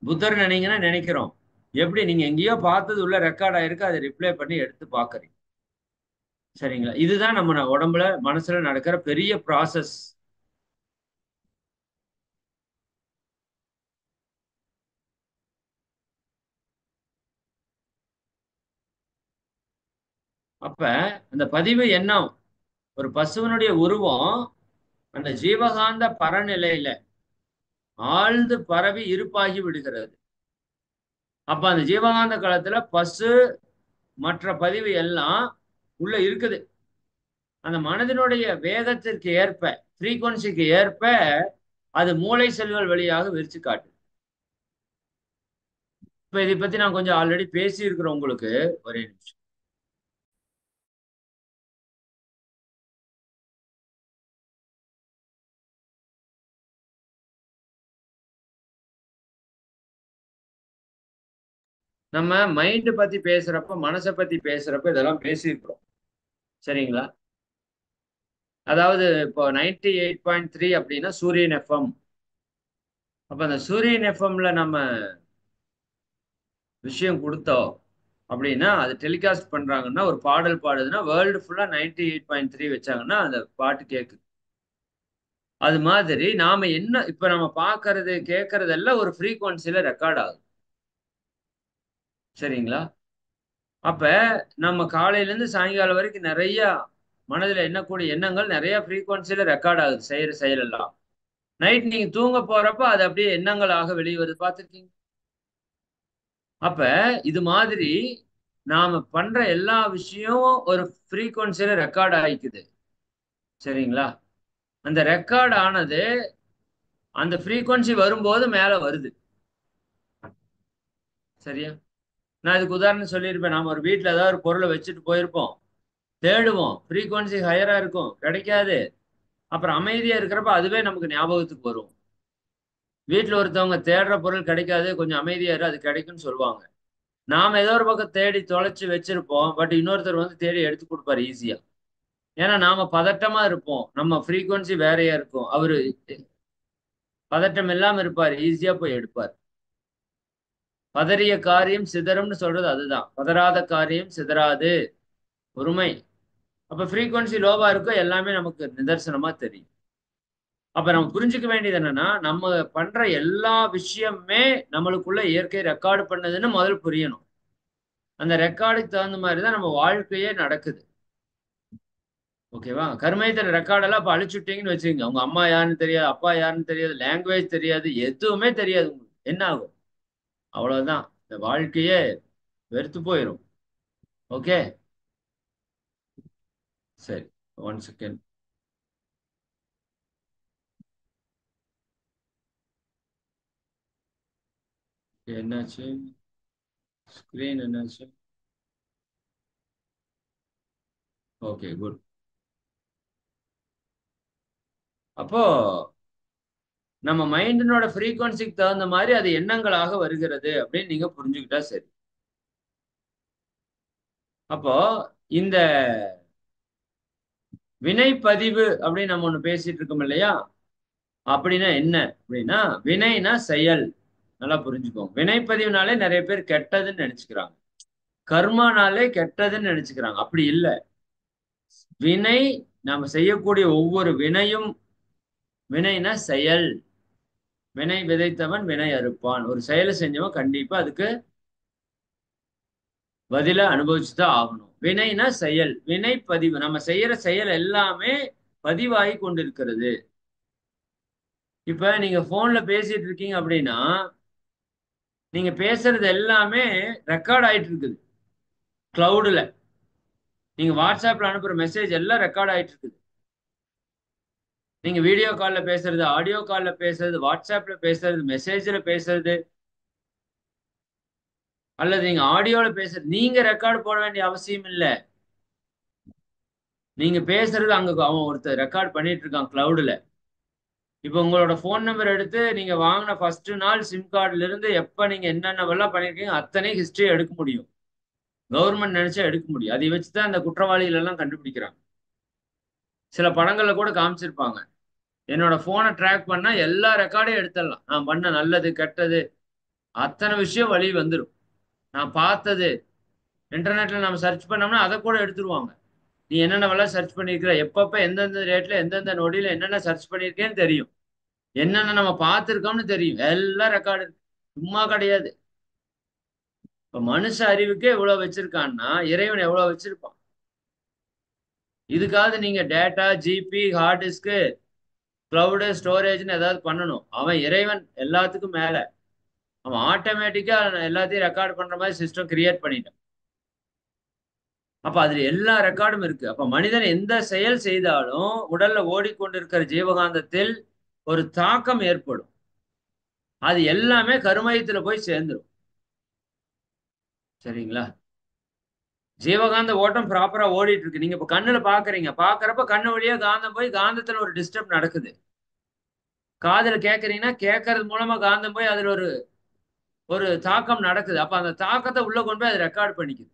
புத்தர் நினைங்கன்னா நினைக்கிறோம். எப்படி? நீங்க எங்கேயோ பார்த்தது உள்ள ரெக்கார்ட் ஆயிருக்கு, அதை ரிப்ளை பண்ணி எடுத்து பாக்குறீங்க. சரிங்களா? இதுதான் நம்ம உடம்புல மனசுல நடக்கிற பெரிய ப்ராசஸ். அப்ப அந்த பதிவு எண்ணம், ஒரு பசுவனுடைய உருவம் அந்த ஜீவகாந்த பரநிலையில ஆழ்ந்து பரவி இருப்பாகி விடுகிறது. அப்ப அந்த ஜீவகாந்த களத்துல பசு மற்ற பதிவு எல்லாம் உள்ள இருக்குது. அந்த மனதினுடைய வேகத்திற்கு ஏற்ப, ஃப்ரீக்வன்சிக்கு ஏற்ப அது மூளை செல்கள் வழியாக விரிச்சு காட்டு. இப்ப இதை பத்தி நான் கொஞ்சம் ஆல்ரெடி பேசி இருக்கிறேன் உங்களுக்கு. ஒரே நிமிஷம். நம்ம மைண்ட் பத்தி பேசுறப்ப, மனசை பத்தி பேசுறப்ப இதெல்லாம் பேசியிருக்கிறோம். சரிங்களா? அதாவது இப்போ 98.3 அப்படின்னா சூரியன் எஃப்எம். அப்ப அந்த சூரியன் எஃப்எம்ல நம்ம விஷயம் கொடுத்தோம் அப்படின்னா, அது டெலிகாஸ்ட் பண்றாங்கன்னா, ஒரு பாடல் பாடுதுன்னா வேர்ல்டு ஃபுல்லா 98.3 வச்சாங்கன்னா அந்த பாட்டு கேட்குது. அது மாதிரி நாம என்ன இப்ப நம்ம பாக்குறது கேட்கறது எல்லாம் ஒரு ஃப்ரீக்வன்சில ரெக்கார்ட் ஆகுது. சரிங்களா? அப்ப நம்ம காலையில இருந்து சாயங்காலம் வரைக்கும் நிறைய மனதுல எண்ணக்கூடிய எண்ணங்கள் நிறைய ஃப்ரீக்வன்சில ரெக்கார்ட் ஆகுது, செய்யற செயல் எல்லாம். நைட் நீங்க தூங்க போறப்ப அது அப்படியே எண்ணங்களாக வெளியே வருது, பார்த்திருக்கீங்க? அப்ப இது மாதிரி நாம பண்ற எல்லா விஷயமும் ஒரு ஃப்ரீக்வன்சில ரெக்கார்ட் ஆயிக்குது. சரிங்களா? அந்த ரெக்கார்ட் ஆனது அந்த ஃப்ரீக்வன்சி வரும்போது மேல வருது. சரியா? நான் இதுக்கு உதாரணம் சொல்லியிருப்பேன். நாம ஒரு வீட்டுல ஏதாவது ஒரு பொருளை வச்சுட்டு போயிருப்போம், தேடுவோம், ஃப்ரீக்வன்சி ஹையரா இருக்கும், கிடைக்காது. அப்புறம் அமைதியா இருக்கிறப்ப அதுவே நமக்கு ஞாபகத்துக்கு வரும். வீட்டுல ஒருத்தவங்க தேடுற பொருள் கிடைக்காது, கொஞ்சம் அமைதியா இரு, அது கிடைக்கும்னு சொல்லுவாங்க. நாம ஏதோ ஒரு பக்கம் தேடி தொலைச்சு வச்சிருப்போம், பட் இன்னொருத்தர் வந்து தேடி எடுத்து கொடுப்பாரு ஈஸியா. ஏன்னா நாம பதட்டமா இருப்போம், நம்ம ஃப்ரீக்வன்சி வேறையா இருக்கும். அவரு பதட்டம் இல்லாம இருப்பாரு, ஈஸியா போய் எடுப்பார். பதறிய காரியம் சிதறும்னு சொல்றது அதுதான். பதறாத காரியம் சிதறாது. பொறுமை. அப்ப ஃப்ரீக்வன்சி லோவா இருக்கோ எல்லாமே நமக்கு நிதர்சனமா தெரியும். அப்ப நம்ம புரிஞ்சுக்க வேண்டியது என்னன்னா, நம்ம பண்ற எல்லா விஷயமுமே நம்மளுக்குள்ள இயற்கை ரெக்கார்டு பண்ணதுன்னு முதல்ல புரியணும். அந்த ரெக்கார்டுக்கு தகுந்த மாதிரி தான் நம்ம வாழ்க்கையே நடக்குது. ஓகேவா? கருமையத்தில ரெக்கார்ட் எல்லாம் இப்ப அழிச்சுட்டீங்கன்னு வச்சுக்கங்க. உங்க அம்மா யாருன்னு தெரியாது, அப்பா யாருன்னு தெரியாது, லாங்குவேஜ் தெரியாது, எதுவுமே தெரியாது உங்களுக்கு. என்ன ஆகும்? அவ்வளவுதான். இந்த வாழ்க்கையே வெறுத்து போயிரும். ஓகே? சரி. 1 செகண்ட். என்னாச்சு? ஸ்க்ரீன் என்னாச்சு? Okay, good. அப்போ நம்ம மைண்டினோட ஃப்ரீக்வன்சிக்கு தகுந்த மாதிரி அது எண்ணங்களாக வருகிறது அப்படின்னு நீங்க புரிஞ்சுக்கிட்டா சரி. அப்போ இந்த வினைப்பதிவு அப்படின்னு நம்ம ஒண்ணு பேசிட்டு இருக்கோம் இல்லையா? அப்படின்னா என்ன அப்படின்னா, வினைனா செயல். நல்லா புரிஞ்சுக்கோங்க. வினைப்பதிவுனாலே நிறைய பேர் கெட்டதுன்னு நினைச்சுக்கிறாங்க. கர்மானாலே கெட்டதுன்னு நினைச்சுக்கிறாங்க. அப்படி இல்ல. வினை நாம செய்யக்கூடிய ஒவ்வொரு வினையும் வினைனா செயல். வினை விதைத்தவன் வினை அறுப்பான். ஒரு செயலை செஞ்சவன் கண்டிப்பா அதுக்கு பதில அனுபவிச்சுதான் ஆகணும். வினைனா செயல். வினை பதிவு. நம்ம செய்யற செயல் எல்லாமே பதிவாகி கொண்டிருக்கிறது. இப்ப நீங்க போன்ல பேசிட்டு இருக்கீங்க அப்படின்னா, நீங்க பேசுறது எல்லாமே ரெக்கார்ட் ஆயிட்டு இருக்குது கிளவுடுல. நீங்க வாட்ஸ்அப்ல அனுப்புற மெசேஜ் எல்லாம் ரெக்கார்ட் ஆயிட்டு இருக்குது. நீங்க வீடியோ கால்ல பேசுறது, ஆடியோ கால்ல பேசுறது, வாட்ஸ்அப்ல பேசுறது, மெசேஜ்ல பேசுறது, அல்லது நீங்க ஆடியோல பேசுறது, நீங்க ரெக்கார்டு போட வேண்டிய அவசியம் இல்ல. நீங்க பேசுறது அங்க அவன் ஒருத்தர் ரெக்கார்ட் பண்ணிட்டு இருக்கான் கிளவுடுல. இப்ப உங்களோட போன் நம்பர் எடுத்து நீங்க வாங்கின ஃபர்ஸ்ட் நாள் சிம் கார்டுல இருந்து எப்ப நீங்க என்னென்னவெல்லாம் பண்ணிருக்கீங்க அத்தனை ஹிஸ்டரி எடுக்க முடியும். கவர்மெண்ட் நினைச்சா எடுக்க முடியும். அதை வச்சுதான் அந்த குற்றவாளிகள் எல்லாம் கண்டுபிடிக்கிறாங்க. சில படங்கள்ல கூட காமிச்சிருப்பாங்க. என்னோட போனை ட்ராக் பண்ணா எல்லா ரெக்கார்டையும் எடுத்துடலாம். நான் பண்ண நல்லது கெட்டது அத்தனை விஷயம் வழி வந்துடும். நான் பார்த்தது இன்டர்நெட்ல நம்ம சர்ச் பண்ணோம்னா அதை கூட எடுத்துருவாங்க. நீ என்னென்ன சர்ச் பண்ணிருக்கிற, எப்பப்ப எந்தெந்த ரேட்ல எந்தெந்த நொடியில என்னென்ன சர்ச் பண்ணிருக்கேன்னு தெரியும். என்னென்ன நம்ம பார்த்திருக்கோம்னு தெரியும். எல்லாம் ரெக்கார்டு. சும்மா கிடையாது. இப்ப மனுஷ அறிவுக்கே இவ்வளவு வச்சிருக்கான்னா இறைவன் எவ்வளவு வச்சிருப்பான். இதுக்காவது நீங்க data, GB, hard disk, cloud, ஸ்டோரேஜ்னு ஏதாவது பண்ணணும். அவன் இறைவன் எல்லாத்துக்கும் மேல. அவன் ஆட்டோமேட்டிக்கா எல்லாத்தையும் ரெக்கார்ட் பண்ற மாதிரி சிஸ்டம் கிரியேட் பண்ணிட்டான். அப்ப அதுல எல்லா ரெக்கார்டும் இருக்கு. அப்ப மனிதன் எந்த செயல் செய்தாலும் உடல்ல ஓடிக்கொண்டிருக்கிற ஜீவகாந்தத்தில் ஒரு தாக்கம் ஏற்படும். அது எல்லாமே கருமையத்துல போய் சேர்ந்துடும். சரிங்களா? ஜீவகாந்த ஓட்டம் ப்ராப்பரா ஓடிட்டு இருக்கு. நீங்க இப்ப கண்ணுல பாக்குறீங்க. பாக்குறப்ப கண்ணு வழியா காந்தம் போய் காந்தத்துல ஒரு டிஸ்டர்ப் நடக்குது. காதுல கேட்கறீங்கன்னா கேட்கறது மூலமா காந்தம் போய் அதுல ஒரு ஒரு தாக்கம் நடக்குது. அப்ப அந்த தாக்கத்தை உள்ள கொண்டு போய் அது ரெக்கார்ட் பண்ணிக்குது.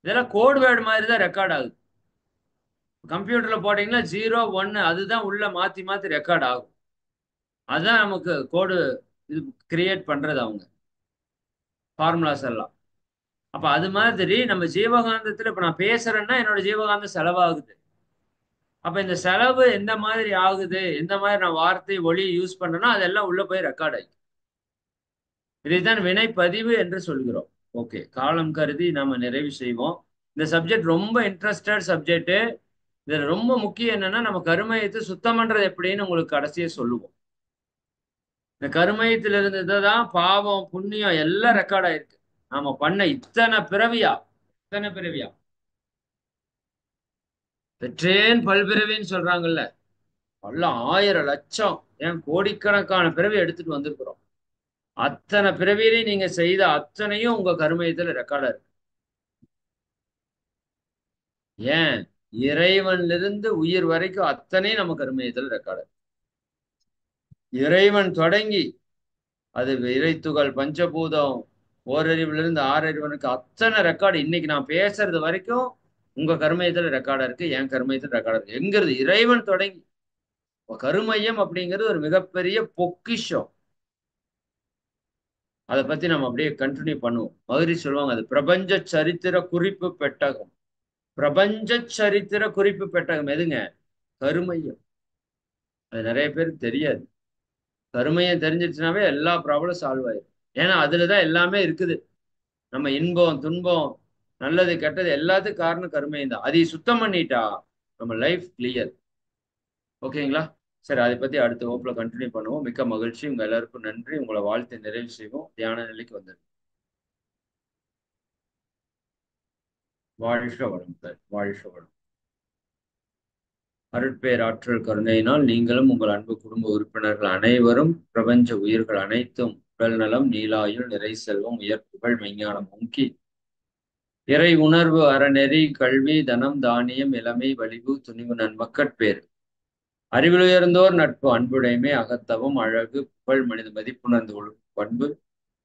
இதெல்லாம் கோட் வேர்டு மாதிரி தான் ரெக்கார்ட் ஆகுது. கம்ப்யூட்டர்ல போட்டீங்கன்னா 0, 1 அதுதான் உள்ள மாத்தி மாத்தி ரெக்கார்ட் ஆகும். அதுதான் நமக்கு கோடு இது கிரியேட் பண்றது அவங்க ஃபார்முலாஸ் எல்லாம். அப்ப அது மாதிரி நம்ம ஜீவகாந்தத்துல இப்ப நான் பேசுறேன்னா என்னோட ஜீவகாந்தம் செலவாகுது. அப்ப இந்த செலவு எந்த மாதிரி ஆகுது, எந்த மாதிரி நான் வார்த்தை ஒளி யூஸ் பண்றேனோ அதெல்லாம் உள்ள போய் ரெக்கார்ட் ஆகி இதைத்தான் வினைப்பதிவு என்று சொல்கிறோம். ஓகே, காலம் கருதி நாம நிறைவு செய்வோம். இந்த சப்ஜெக்ட் ரொம்ப இன்ட்ரெஸ்டட் சப்ஜெக்ட். இதுல ரொம்ப முக்கியம் என்னன்னா நம்ம கருமையத்தை சுத்தம் பண்றது எப்படின்னு உங்களுக்கு கடைசியை சொல்லுவோம். இந்த கருமையத்துல இருந்ததுதான் பாவம் புண்ணியம் எல்லாம் ரெக்கார்ட் ஆயிருக்கு. நாம பண்ண இத்தனை பிறவியா, இத்தனை பிறவியா பெற்றேன் பல்பிறவின்னு சொல்றாங்கல்ல, பல ஆயிரம் லட்சம் ஏன் கோடிக்கணக்கான பிறவி எடுத்துட்டு வந்திருக்கிறோம். அத்தனை பிறவியிலையும் நீங்க செய்த அத்தனையும் உங்க கருமையத்துல ரெக்கார்டா இருக்கு. ஏன் இறைவன்ல இருந்து உயிர் வரைக்கும் அத்தனையும் நம்ம கருமையத்துல ரெக்கார்டு. இறைவன் தொடங்கி அது இறைத்துகள் பஞ்சபூதம் ஓரறிவுல இருந்து ஆறறிவனுக்கு அத்தனை ரெக்கார்டு இன்னைக்கு நான் பேசுறது வரைக்கும் உங்க கருமையத்துல ரெக்கார்டா இருக்கு, என் கருமையத்துல ரெக்கார்டா இருக்கு. எங்கிறது இறைவன் தொடங்கி கருமையம் அப்படிங்கிறது ஒரு மிகப்பெரிய பொக்கிஷம். அதை பத்தி நம்ம அப்படியே கண்டினியூ பண்ணுவோம். மகரிஷி சொல்லுவாங்க, அது பிரபஞ்ச சரித்திர குறிப்பு பெட்டகம். பிரபஞ்ச சரித்திர குறிப்பு பெட்டகம் எதுங்க? கருமையம். அது நிறைய பேருக்கு தெரியாது. கருமையம் தெரிஞ்சிருச்சுனாவே எல்லா ப்ராப்ளம் சால்வ் ஆயிடும். ஏன்னா அதுலதான் எல்லாமே இருக்குது. நம்ம இன்பம் துன்பம் நல்லது கெட்டது எல்லாத்துக்கும் காரணம் கருமையம் தான். அதை சுத்தம் பண்ணிட்டா நம்ம லைஃப் கிளியர். ஓகேங்களா? சரி, அதை பத்தி அடுத்த வகுப்புல கண்டினியூ பண்ணுவோம். மிக்க மகிழ்ச்சி. உங்க எல்லாருக்கும் நன்றி. உங்களை வாழ்த்து நிறைவு செய்வோம். தியான நிலைக்கு வந்துடும். வாழ்க வளமுடன். வாழ்க வளம். அருட்பேராற்றல் கருணையினால் நீங்களும் உங்கள் அன்பு குடும்ப உறுப்பினர்கள் அனைவரும், பிரபஞ்ச உயிர்கள் அனைத்தும் உடல் நலம், நீலாயுள், நிறை செல்வம், உயர்ப்புகள், மெஞ்ஞானம் ஓங்கி இறை உணர்வு, அறநெறி, கல்வி, தனம், தானியம், இளமை, வலிவு, துணிவு, நன்மக்கட்பேறு, அறிவிலுயர்ந்தோர் நட்பு, அன்புடைமை, அகத்தவம், அழகு, புகழ், மனித மதிப்புணர்ந்து ஒழுகும் பண்பு,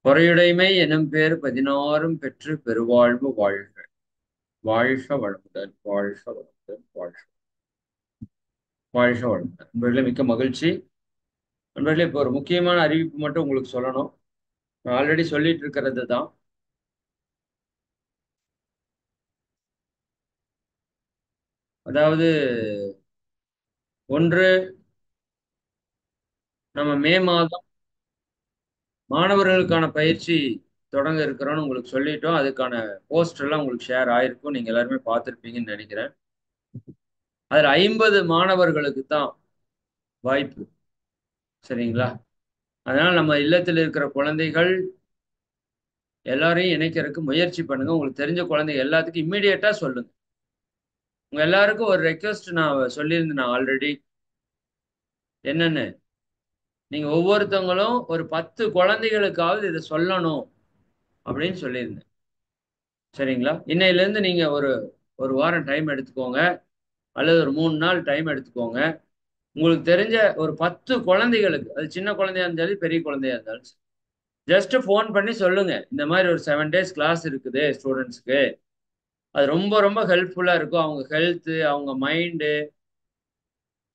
பொறையுடைமை எனும் பேர் 16 பெற்று பெருவாழ்வு வாழ்க. வாழ்க வளமுடன். வாழ்க வளமுடன். வாழ்க வாழ்க வளமுடன். நண்பர்களே, மிக்க மகிழ்ச்சி. நண்பர்களே, இப்போ ஒரு முக்கியமான அறிவிப்பு மட்டும் உங்களுக்கு சொல்லணும். நான் ஆல்ரெடி சொல்லிட்டு இருக்கிறது தான். அதாவது, ஒன்று, நம்ம மே மாதம் மாணவர்களுக்கான பயிற்சி தொடங்க இருக்கிறோம்னு உங்களுக்கு சொல்லிட்டோம். அதுக்கான போஸ்டர் எல்லாம் உங்களுக்கு ஷேர் ஆயிருக்கும். நீங்க எல்லாருமே பார்த்துருப்பீங்கன்னு நினைக்கிறேன். அதுல 50 மாணவர்களுக்கு தான் வாய்ப்பு. சரிங்களா? அதனால நம்ம இல்லத்தில் இருக்கிற குழந்தைகள் எல்லாரையும் இணைக்கிறதுக்கு முயற்சி பண்ணுங்க. உங்களுக்கு தெரிஞ்ச குழந்தைங்க எல்லாத்துக்கும் இம்மிடியட்டா சொல்லுங்க. உங்க எல்லாருக்கும் ஒரு ரெக்வஸ்ட் நான் சொல்லியிருந்தேன் ஆல்ரெடி. என்னன்னு, நீங்க ஒவ்வொருத்தவங்களும் ஒரு 10 குழந்தைகளுக்காவது இதை சொல்லணும் அப்படின்னு சொல்லியிருந்தேன். சரிங்களா? இன்னையில இருந்து நீங்க ஒரு ஒரு வாரம் டைம் எடுத்துக்கோங்க, அல்லது ஒரு 3 நாள் டைம் எடுத்துக்கோங்க. உங்களுக்கு தெரிஞ்ச ஒரு 10 குழந்தைகளுக்கு, அது சின்ன குழந்தையா இருந்தாலும் பெரிய குழந்தையா இருந்தாலும் ஜஸ்ட் ஃபோன் பண்ணி சொல்லுங்க, இந்த மாதிரி ஒரு 7 days கிளாஸ் இருக்குது ஸ்டூடெண்ட்ஸ்க்கு. அது ரொம்ப ரொம்ப ஹெல்ப்ஃபுல்லா இருக்கும். அவங்க ஹெல்த்து, அவங்க மைண்டு,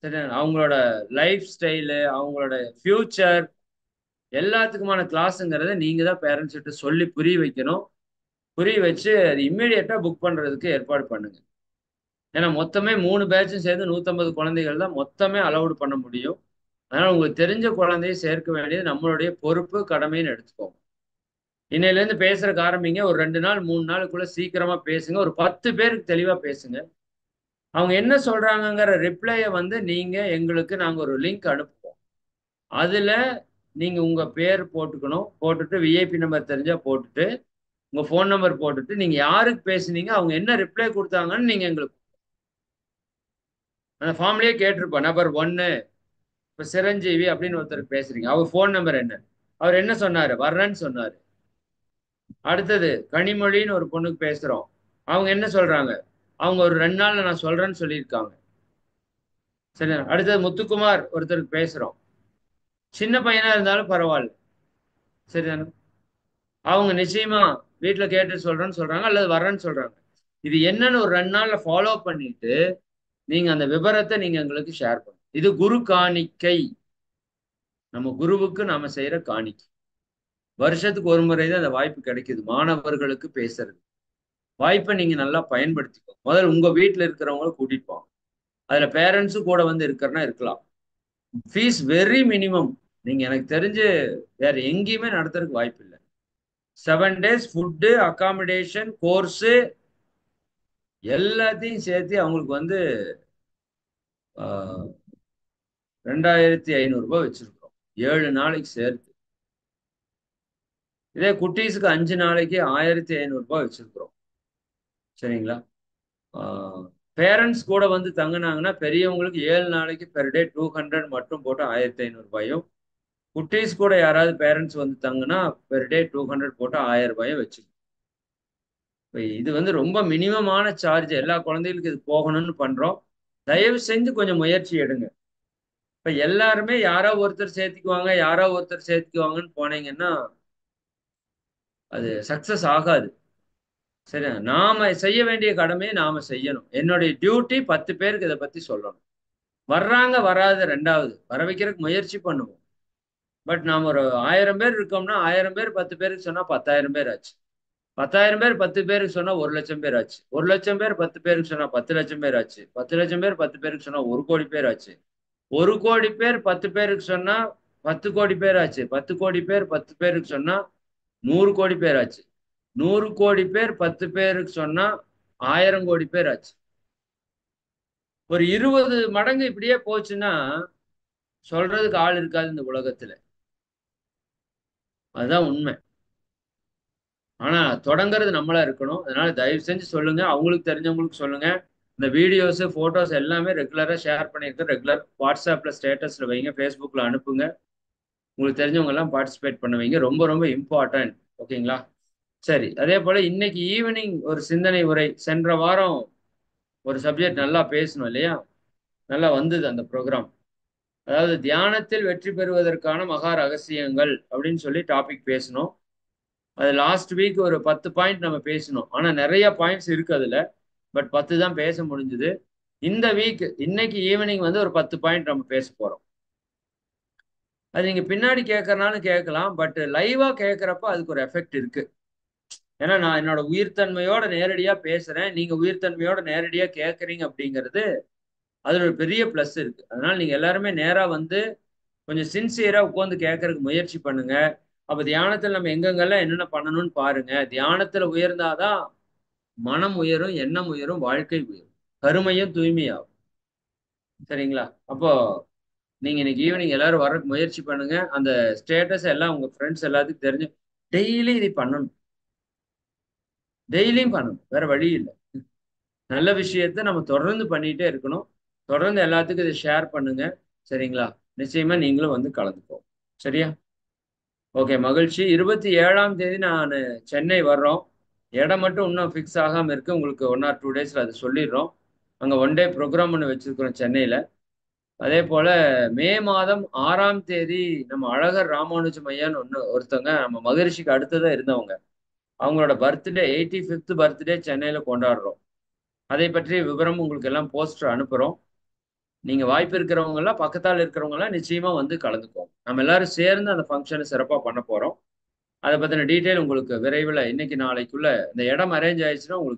சரி, அவங்களோட லைஃப் ஸ்டைலு, அவங்களோட ஃபியூச்சர் எல்லாத்துக்குமான கிளாஸுங்கிறத நீங்க தான் பேரண்ட்ஸ் கிட்ட சொல்லி புரிய வைக்கணும். புரிய வச்சு அது இம்மிடியட்டா புக் பண்றதுக்கு ஏற்பாடு பண்ணுங்க. ஏன்னா மொத்தமே 3 பேட்சும் சேர்ந்து 150 குழந்தைகள் தான் மொத்தமே அலௌடு பண்ண முடியும். அதனால உங்களுக்கு தெரிஞ்ச குழந்தையை சேர்க்க வேண்டியது நம்மளுடைய பொறுப்பு, கடமைன்னு எடுத்துக்கோங்க. இன்னையிலேருந்து பேசுறதுக்கு ஆரம்பிங்க. ஒரு 2 நாள் 3 நாளுக்குள்ள சீக்கிரமா பேசுங்க. ஒரு 10 பேருக்கு தெளிவா பேசுங்க. அவங்க என்ன சொல்றாங்கங்கிற ரிப்ளையை வந்து நீங்க எங்களுக்கு நாங்க ஒரு லிங்க் அனுப்புவோம். அதுல நீங்க உங்க பேர் போட்டுக்கணும். போட்டுட்டு விஐபி நம்பர் தெரிஞ்சா போட்டுட்டு, உங்க ஃபோன் நம்பர் போட்டுட்டு, நீங்க யாருக்கு பேசுனீங்க, அவங்க என்ன ரிப்ளை கொடுத்தாங்கன்னு நீங்க எங்களுக்கு அந்த ஃபார்ம்லயே கேட்டிருப்போம். நபர் 1 இப்ப சிரஞ்சீவி அப்படின்னு ஒருத்தர் பேசுறீங்க. அவர் ஃபோன் நம்பர் என்ன? அவர் என்ன சொன்னாரு? வர்றேன்னு சொன்னாரு. அடுத்தது கனிமொழின்னு ஒரு பொண்ணுக்கு பேசுறோம். அவங்க என்ன சொல்றாங்க? அவங்க ஒரு 2 நாள்ல நான் சொல்றேன்னு சொல்லியிருக்காங்க. சரி. அடுத்தது முத்துக்குமார் ஒருத்தருக்கு பேசுறோம். சின்ன பையனா இருந்தாலும் பரவாயில்ல. சரிதானே? அவங்க நிச்சயமா வீட்டுல கேட்டு சொல்றேன்னு சொல்றாங்க, அல்லது வர்றேன்னு சொல்றாங்க. இது என்னன்னு ஒரு 2 நாள்ல ஃபாலோ பண்ணிட்டு நீங்க அந்த விவரத்தை நீங்க எங்களுக்கு ஷேர் பண்ணுங்க. இது குரு காணிக்கை. நம்ம குருவுக்கு நாம செய்யற காணிக்கை. வருஷத்துக்கு ஒரு முறை தான் அந்த வாய்ப்பு கிடைக்குது மாணவர்களுக்கு பேசுறது. வாய்ப்பை நீங்க நல்லா பயன்படுத்திக்கோ. முதல்ல உங்க வீட்டுல இருக்கிறவங்கள கூட்டிட்டு போங்க. அதுல பேரண்ட்ஸும் கூட வந்து இருக்கிறனா இருக்கலாம். Fees very minimum. நீங்க எனக்கு தெரிஞ்சு வேற எங்கேயுமே நடத்துறதுக்கு வாய்ப்பு இல்லை. 7 days ஃபுட்டு, அகாமடேஷன், கோர்ஸு எல்லாத்தையும் சேர்த்து அவங்களுக்கு வந்து 2500 வச்சிருக்கிறோம். 7 நாளைக்கு சேர்த்து. இதே குட்டீஸுக்கு 5 நாளைக்கு 1500 வச்சிருக்கிறோம். சரிங்களா? பேரண்ட்ஸ் கூட வந்து தங்கினாங்கன்னா பெரியவங்களுக்கு 7 நாளைக்கு பெர் டே 200 மட்டும் போட்டு 1500 குட்டீஸ் கூட யாராவது பேரண்ட்ஸ் வந்து தங்குனா பெர் டே 200 போட்டு 1000 வச்சிருக்கோம். இது வந்து ரொம்ப மினிமமான சார்ஜ். எல்லா குழந்தைகளுக்கும் இது போகணும்னு பண்றோம். தயவு செஞ்சு கொஞ்சம் முயற்சி எடுங்க. இப்ப எல்லாருமே யாரோ ஒருத்தர் சேர்த்துக்குவாங்க, யாரோ ஒருத்தர் சேர்த்துக்குவாங்கன்னு போனீங்கன்னா அது சக்சஸ் ஆகாது. சரி, நாம செய்ய வேண்டிய கடமையை நாம செய்யணும். என்னுடைய டியூட்டி 10 பேருக்கு இதை பத்தி சொல்லணும். வர்றாங்க வராது ரெண்டாவது, வர வைக்கிறதுக்கு முயற்சி பண்ணுவோம். பட் நாம ஒரு 1000 பேர் இருக்கோம்னா 1000 பேர் 10 பேருக்கு சொன்னா 10,000 பேர் ஆச்சு. 10,000 பேர் 10 பேருக்கு சொன்னா 1,00,000 பேர் ஆச்சு. 1,00,000 பேர் 10 பேருக்கு சொன்னா 10,00,000 பேர் ஆச்சு. 10,00,000 பேர் 10 பேருக்கு சொன்னா 1,00,00,000 பேர் ஆச்சு. 1,00,00,000 பேர் 10 பேருக்கு சொன்னா 10,00,00,000 பேர் ஆச்சு. 10,00,00,000 பேர் 10 பேருக்கு சொன்னா 100,00,00,000 பேர் ஆச்சு. 100,00,00,000 பேர் 10 பேருக்கு சொன்னா 1,000,00,00,000 பேர் ஆச்சு. ஒரு 20 மடங்கு இப்படியே போச்சுன்னா சொல்றதுக்கு ஆள் இருக்காது இந்த உலகத்துல. அதுதான் உண்மை. ஆனா தொடங்குறது நம்மளா இருக்கணும். அதனால தயவு செஞ்சு சொல்லுங்க. அவங்களுக்கு தெரிஞ்சவங்களுக்கு சொல்லுங்க. இந்த வீடியோஸ், போட்டோஸ் எல்லாமே ரெகுலரா ஷேர் பண்ணிருக்கேன். ரெகுலர் வாட்ஸ்அப்ல ஸ்டேட்டஸ்ல வைங்க, Facebookல அனுப்புங்க. உங்களுக்கு தெரிஞ்சவங்க எல்லாம் பார்ட்டிசிபேட் பண்ண வைங்க. ரொம்ப ரொம்ப இம்பார்ட்டன்ட். ஓகேங்களா? சரி. அதே போல இன்னைக்கு ஈவினிங் ஒரு சிந்தனை உரை. சென்ற வாரம் ஒரு சப்ஜெக்ட் நல்லா பேசணும் இல்லையா? நல்லா வந்தது அந்த ப்ரோக்ராம். அதாவது தியானத்தில் வெற்றி பெறுவதற்கான மகா ரகசியங்கள் அப்படின்னு சொல்லி டாபிக் பேசணும். அது லாஸ்ட் வீக் ஒரு 10 பாயிண்ட் நம்ம பேசணும். ஆனா நிறைய பாயிண்ட்ஸ் இருக்கு அதுல. பட் 10 தான் பேச முடிஞ்சது. இந்த வீக் இன்னைக்கு ஈவினிங் வந்து ஒரு 10 பாயிண்ட் நம்ம பேச போறோம். அது நீங்க பின்னாடி கேட்கறனாலும் கேட்கலாம். பட் லைவா கேட்கறப்ப அதுக்கு ஒரு எஃபெக்ட் இருக்கு. ஏன்னா நான் என்னோட உயிர்த்தன்மையோட நேரடியா பேசுறேன். நீங்க உயிர்த்தன்மையோட நேரடியா கேட்கறீங்க அப்படிங்கிறது அதுல ஒரு பெரிய பிளஸ் இருக்கு. அதனால நீங்க எல்லாருமே நேரா வந்து கொஞ்சம் சின்சியரா உட்கார்ந்து கேட்கறதுக்கு முயற்சி பண்ணுங்க. அப்ப தியானத்துல நம்ம எங்கெங்கெல்லாம் என்னென்ன பண்ணணும்னு பாருங்க. தியானத்துல உயர்ந்தாதான் மனம் உயரும், எண்ணம் உயரும், வாழ்க்கை உயரும், கருமையும் தூய்மையாகும். சரிங்களா? அப்போ நீங்க இன்னைக்கு ஈவினிங் எல்லாரும் வர முயற்சி பண்ணுங்க. அந்த ஸ்டேட்டஸ் எல்லாம் உங்க ஃப்ரெண்ட்ஸ் எல்லாத்துக்கும் தெரிஞ்சு டெய்லி இது பண்ணணும். டெய்லியும் பண்ணணும். வேற வழி இல்லை. நல்ல விஷயத்த நம்ம தொடர்ந்து பண்ணிட்டே இருக்கணும். தொடர்ந்து எல்லாத்துக்கும் இதை ஷேர் பண்ணுங்க. சரிங்களா? நிச்சயமா நீங்களும் வந்து கலந்துக்கோ. சரியா? ஓகே, மகிழ்ச்சி. 27ஆம் தேதி நான் சென்னை வர்றோம். இடம் மட்டும் இன்னும் ஃபிக்ஸ் ஆகாம இருக்கு. உங்களுக்கு 1 ஆர் 2 டேஸ்ல அது சொல்லிடுறோம். அங்க ஒன் டே ப்ரோக்ராம் ஒன்று வச்சிருக்கிறோம் சென்னையில. அதே போல மே மாதம் 6ஆம் தேதி நம்ம அழகர் ராமானுஜம் ஐயான்னு ஒருத்தவங்க நம்ம மகரிஷிக்கு அடுத்ததா இருந்தவங்க. அவங்களோட பர்த்டே 85th பர்த்டே சென்னையில கொண்டாடுறோம். அதை பற்றிய விவரம் உங்களுக்கு எல்லாம் போஸ்டர் அனுப்புறோம். நீங்க வாய்ப்பு இருக்கிறவங்க எல்லாம் பக்கத்தால் இருக்கிறவங்க எல்லாம் நிச்சயமா வந்து கலந்துக்கோங்க. நம்ம எல்லாரும் சேர்ந்து அந்த ஃபங்க்ஷனை சிறப்பா பண்ண போறோம். அதை பத்தின டீட்டெயில் உங்களுக்கு விரைவில் இன்னைக்கு நாளைக்குள்ள இந்த இடம் அரேஞ்ச் ஆயிடுச்சுன்னா உங்களுக்கு